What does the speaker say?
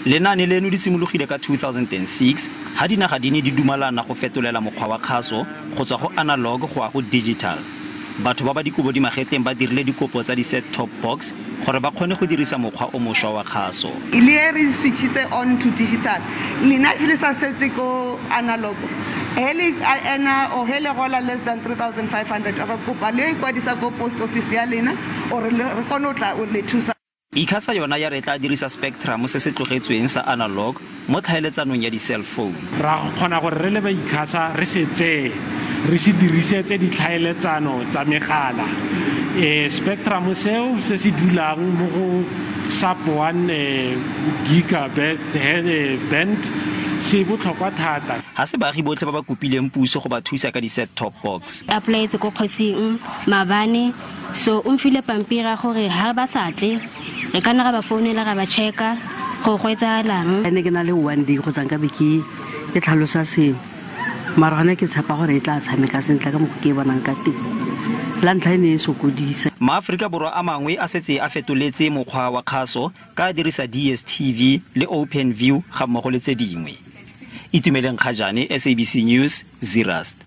Lenaane leno di simologile ka 2006 ha dinaga di ne di dumalana go fetolela mokgwa wa kgaso go tswa go analogue go ya go digital. Batho ba ba dikobo di magetleng ba dirile dikopo tsa di set top box gore ba kgone go dirisa mokgwa o mošwa wa kgaso. Ile re switchitse on to digital. Lena ile sa setse ko analog. Hele ena o hele gola less than 3,500 ra kopa le ikwadisa go post office ya lena or re kgone o tla o le thusa. Ikasa yona ya re tla dirisa spectrum se se tlogetsweng sa analog mo tlhaeletsanong ya di cell phone. Ra kgona gore re le ba ikasa re setse re se dirisetse di tlhaeletsano tsa megala. Spectrum seo se se dulang mo go sub 1 gigabit band se botlhokwa thata. Ha se baagi botlhe ba ba kopileng puso go ba thusa ka di set top box. Apply go khosing mabane so umfile pampira gore ha ba satle re kana ga ba founela ga ba checka go gwetsalang. Ene ke na le 1 day go tsanga beke ke tlhalosa se mara gona ke tshepa gore e tla tshameka sentle ka mo ke bonang ka teng. Lantlhaine e sokodisa. Maafrika Borwa a mangwe a setse a fetoletse mokgwa wa kgaso ka dirisa DSTV le OpenView ga mmogo le tse dingwe. Itumeleng Khajane, SABC News, Zeerust.